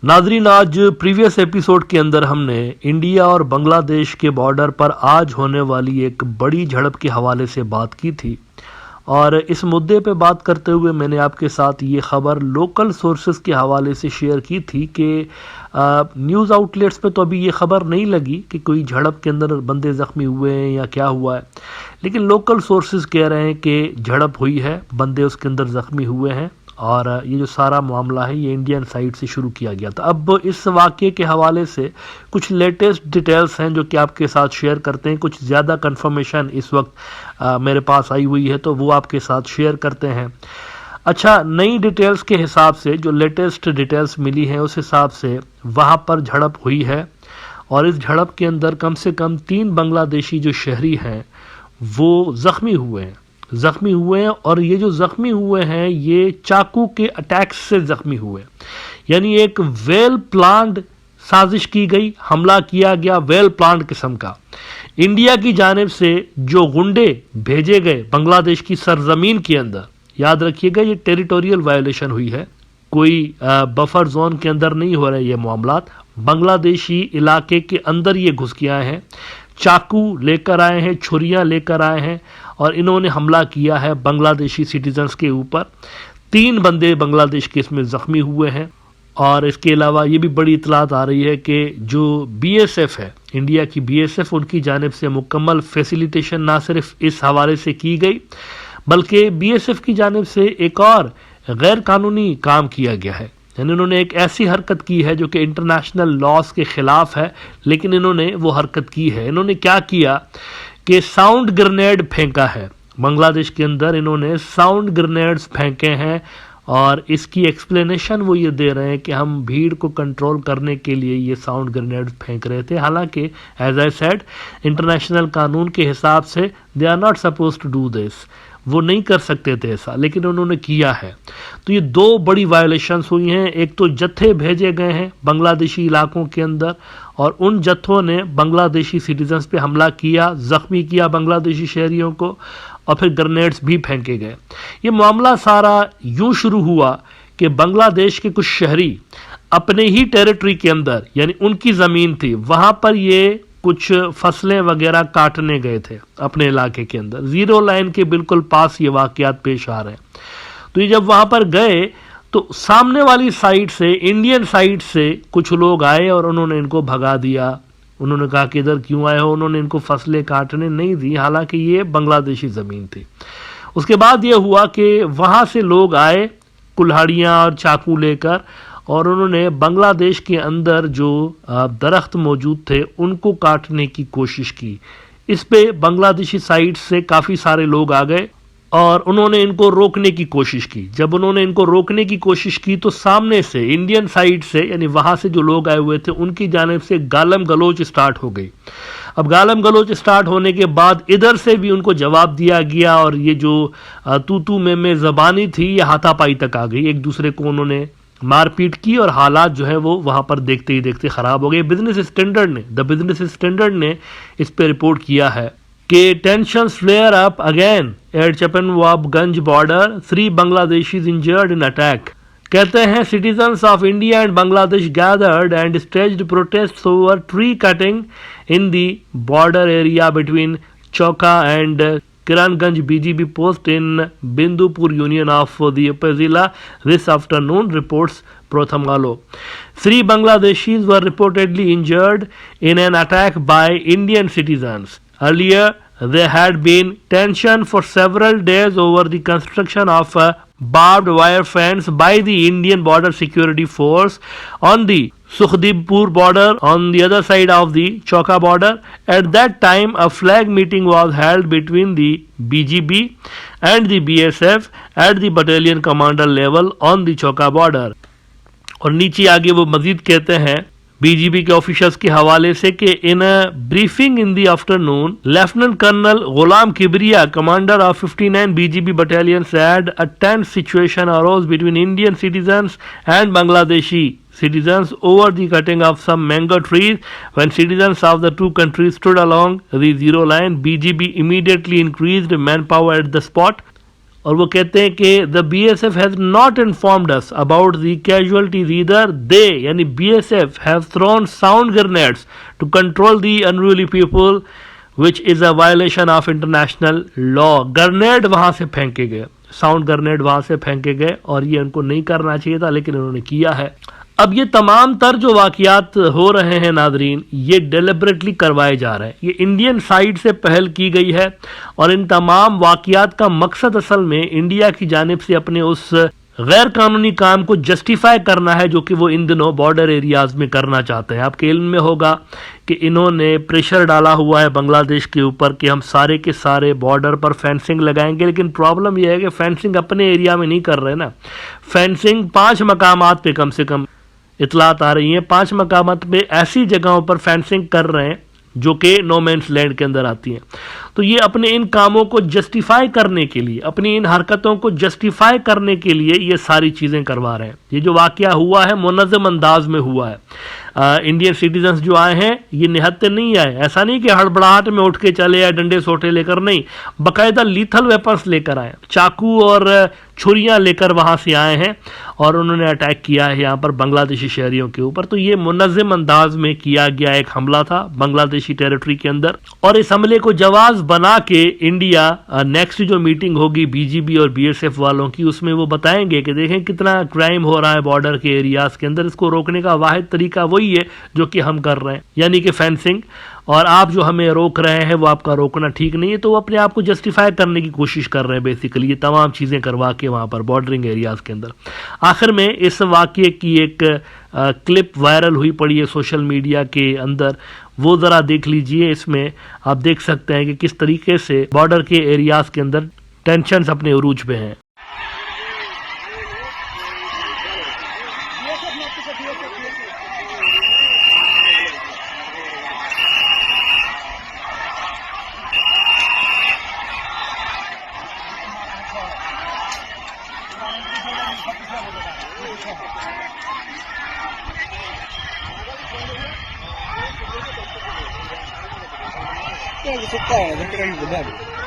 नाजरीन, आज previous episode के अंदर हमने इंडिया और बांग्लादेश के बॉर्डर पर आज होने वाली एक बड़ी झड़प के हवाले से बात की थी और इस मुद्दे पे बात करते हुए मैंने आपके साथ ये खबर लोकल सोर्सेज के हवाले से शेयर की थी कि न्यूज़ आउटलेट्स पे तो अभी ये खबर नहीं लगी कि कोई झड़प के अंदर बंदे ज़ख्मी हुए हैं या क्या हुआ है, लेकिन लोकल सोर्सेज कह रहे हैं कि झड़प हुई है, बंदे उसके अंदर ज़ख्मी हुए हैं और ये जो सारा मामला है ये इंडियन साइड से शुरू किया गया था। अब इस वाक़े के हवाले से कुछ लेटेस्ट डिटेल्स हैं जो कि आपके साथ शेयर करते हैं। कुछ ज़्यादा कंफर्मेशन इस वक्त मेरे पास आई हुई है तो वो आपके साथ शेयर करते हैं। अच्छा, नई डिटेल्स के हिसाब से जो लेटेस्ट डिटेल्स मिली हैं उस हिसाब से वहाँ पर झड़प हुई है और इस झड़प के अंदर कम से कम 3 बांग्लादेशी जो शहरी हैं वो ज़ख्मी हुए हैं और ये जो ज़ख्मी हुए हैं ये चाकू के अटैक्स से ज़ख्मी हुए, यानी एक वेल प्लान्ड साजिश की गई, हमला किया गया वेल प्लान्ड किस्म का। इंडिया की जानिब से जो गुंडे भेजे गए बांग्लादेश की सरजमीन के अंदर, याद रखिएगा ये टेरिटोरियल वायोलेशन हुई है, कोई बफर जोन के अंदर नहीं हो रहे ये मामलात, बांग्लादेशी इलाके के अंदर ये घुस के आए हैं, चाकू लेकर आए हैं, छुरियां लेकर आए हैं और इन्होंने हमला किया है बांग्लादेशी सिटीजन्स के ऊपर। 3 बंदे बांग्लादेश के इसमें ज़ख्मी हुए हैं और इसके अलावा ये भी बड़ी इतलात आ रही है कि जो BSF है, इंडिया की BSF, उनकी जानिब से मुकम्मल फैसिलिटेशन ना सिर्फ इस हवाले से की गई बल्कि BSF की जानिब से एक और गैर कानूनी काम किया गया है, यानी उन्होंने एक ऐसी हरकत की है जो कि इंटरनेशनल लॉज के ख़िलाफ़ है, लेकिन इन्होंने वो हरकत की है। इन्होंने क्या किया कि साउंड ग्रेनेड फेंका है बांग्लादेश के अंदर, इन्होंने साउंड ग्रेनेड्स फेंके हैं और इसकी एक्सप्लेनेशन वो ये दे रहे हैं कि हम भीड़ को कंट्रोल करने के लिए ये साउंड ग्रेनेड फेंक रहे थे। हालांकि एज आई सेड, इंटरनेशनल कानून के हिसाब से they are not suppose to do this, वो नहीं कर सकते थे ऐसा, लेकिन उन्होंने किया है। तो ये 2 बड़ी वायलेशंस हुई हैं। एक तो जत्थे भेजे गए हैं बांग्लादेशी इलाकों के अंदर और उन जत्थों ने बांग्लादेशी सिटीजन्स पे हमला किया, ज़ख्मी किया बांग्लादेशी शहरियों को और फिर ग्रेनेड्स भी फेंके गए। ये मामला सारा यूं शुरू हुआ कि बांग्लादेश के कुछ शहरी अपने ही टेरिटरी के अंदर, यानी उनकी ज़मीन थी, वहाँ पर ये कुछ फसलें वगैरह काटने गए थे अपने इलाके के अंदर, ज़ीरो लाइन के बिल्कुल पास ये वाक़यात पेश आ रहे हैं। तो ये जब वहाँ पर गए तो सामने वाली साइड से, इंडियन साइड से कुछ लोग आए और उन्होंने इनको भगा दिया। उन्होंने कहा कि इधर क्यों आए हो, उन्होंने इनको फसलें काटने नहीं दी, हालांकि ये बांग्लादेशी ज़मीन थी। उसके बाद ये हुआ कि वहाँ से लोग आए कुल्हाड़ियाँ और चाकू लेकर और उन्होंने बांग्लादेश के अंदर जो दरख्त मौजूद थे उनको काटने की कोशिश की। इस पे बांग्लादेशी साइड से काफ़ी सारे लोग आ गए और उन्होंने इनको रोकने की कोशिश की। जब उन्होंने इनको रोकने की कोशिश की तो सामने से, इंडियन साइड से, यानी वहाँ से जो लोग आए हुए थे उनकी जानिब से गालम गलोच स्टार्ट हो गई। अब गालम गलोच स्टार्ट होने के बाद इधर से भी उनको जवाब दिया गया और ये जो तू में ज़बानी थी ये हाथापाई तक आ गई। एक दूसरे को उन्होंने मारपीट की और हालात जो है वो वहाँ पर देखते ही देखते ख़राब हो गए। बिजनेस स्टैंडर्ड ने इस पे रिपोर्ट किया है कि tensions flare up again at Chapanwabganj border, 3 Bangladeshis injured in attack. कहते हैं citizens of India and Bangladesh gathered and staged protests over tree cutting in the border area between Chowka and Kiranganj BGB post in Bindupur union of the Upazila this afternoon, reports Pratham Alo. 3 Bangladeshis were reportedly injured in an attack by Indian citizens. Earlier, there had been tension for several days over the construction of a barbed wire fence by the Indian Border Security Force on the Sukhdipur border on the other side of the Chowka border. At that time, a flag meeting was held between the BGB and the BSF at the battalion commander level on the Chowka border. और नीचे आगे वो मजीद कहते हैं BGB के officers के हवाले से कि in a briefing in the afternoon lieutenant colonel Ghulam Kibria commander of 59 BGB battalion said a tense situation arose between Indian citizens and Bangladeshi citizens over the cutting of some mango trees. When citizens of the two countries stood along the zero line, BGB immediately increased manpower at the spot. और वो कहते हैं कि the BSF has not informed us about the casualties either they, यानी BSF have thrown sound grenades to control the unruly people which is a violation of international law. Grenade वहां से फेंके गए, साउंड ग्रेनेड वहां से फेंके गए और ये उनको नहीं करना चाहिए था, लेकिन इन्होंने किया है। अब ये तमाम तर जो वाकयात हो रहे हैं नादरीन, ये डेलिबरेटली करवाए जा रहे हैं, ये इंडियन साइड से पहल की गई है और इन तमाम वाकयात का मकसद असल में इंडिया की जानिब से अपने उस गैर कानूनी काम को जस्टिफाई करना है जो कि वो इन दिनों बॉर्डर एरियाज में करना चाहते हैं। आपके इल्म में होगा कि इन्होंने प्रेशर डाला हुआ है बांग्लादेश के ऊपर कि हम सारे के सारे बॉर्डर पर फेंसिंग लगाएंगे, लेकिन प्रॉब्लम यह है कि फेंसिंग अपने एरिया में नहीं कर रहे ना। फेंसिंग 5 मकामात पे कम से कम इतलात आ रही हैं, 5 मकामात पे ऐसी जगहों पर फेंसिंग कर रहे हैं जो कि नो मैंस लैंड के अंदर आती हैं। तो ये अपने इन कामों को जस्टिफाई करने के लिए, अपनी इन हरकतों को जस्टिफाई करने के लिए ये सारी चीज़ें करवा रहे हैं। ये जो वाकया हुआ है मुनज़्ज़म अंदाज में हुआ है। इंडियन सिटीजन्स जो आए हैं ये निहत्ते नहीं आए, ऐसा नहीं कि हड़बड़ाहट में उठ के चले आए डंडे सोटे लेकर, नहीं, बाकायदा लीथल वेपन्स लेकर आए, चाकू और छुरियां लेकर वहां से आए हैं और उन्होंने अटैक किया है यहाँ पर बांग्लादेशी शहरियों के ऊपर। तो ये मुनज़्ज़म अंदाज में किया गया एक हमला था बांग्लादेशी टेरिटरी के अंदर, और इस हमले को जवाब बना के इंडिया नेक्स्ट जो मीटिंग होगी BGB और BSF वालों की, उसमें वो बताएंगे कि देखें कितना क्राइम हो रहा है बॉर्डर के एरियाज के अंदर, इसको रोकने का वाहिद तरीका वही है जो कि हम कर रहे हैं, यानी कि फेंसिंग, और आप जो हमें रोक रहे हैं वो आपका रोकना ठीक नहीं है। तो वो अपने आप को जस्टिफाई करने की कोशिश कर रहे हैं बेसिकली, ये तमाम चीज़ें करवा के वहाँ पर बॉर्डरिंग एरियाज के अंदर। आखिर में इस वाक़ये की एक क्लिप वायरल हुई पड़ी है सोशल मीडिया के अंदर, वो ज़रा देख लीजिए। इसमें आप देख सकते हैं कि किस तरीके से बॉर्डर के एरियाज के अंदर टेंशन अपने उरूज पे हैं। Suka, saya kira benar.